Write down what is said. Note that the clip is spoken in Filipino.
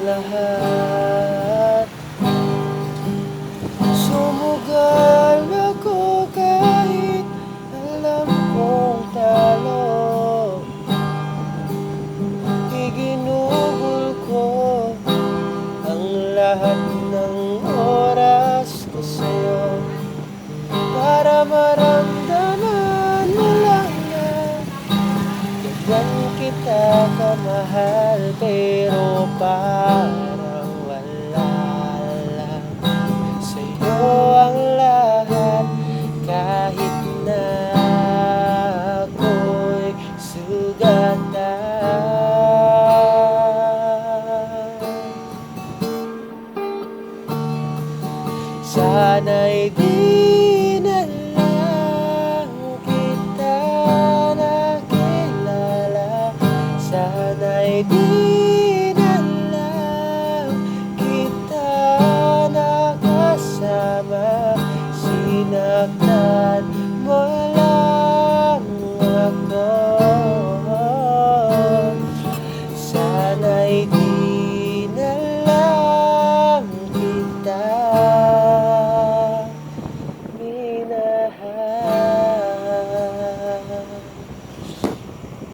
Lahat sumugal ako kahit alam kong talo. Iginugol ko ang lahat ng oras ko sa'yo para maramdaman mo lang na ganyan kita kamahal. Pero parang wala lang sa'yo ang lahat, kahit na ako'y sugatan. Sana'y di na lang kita nakilala. Sana'y di na lang kita nakasama. Sinaktan mo lang ako. Sana'y di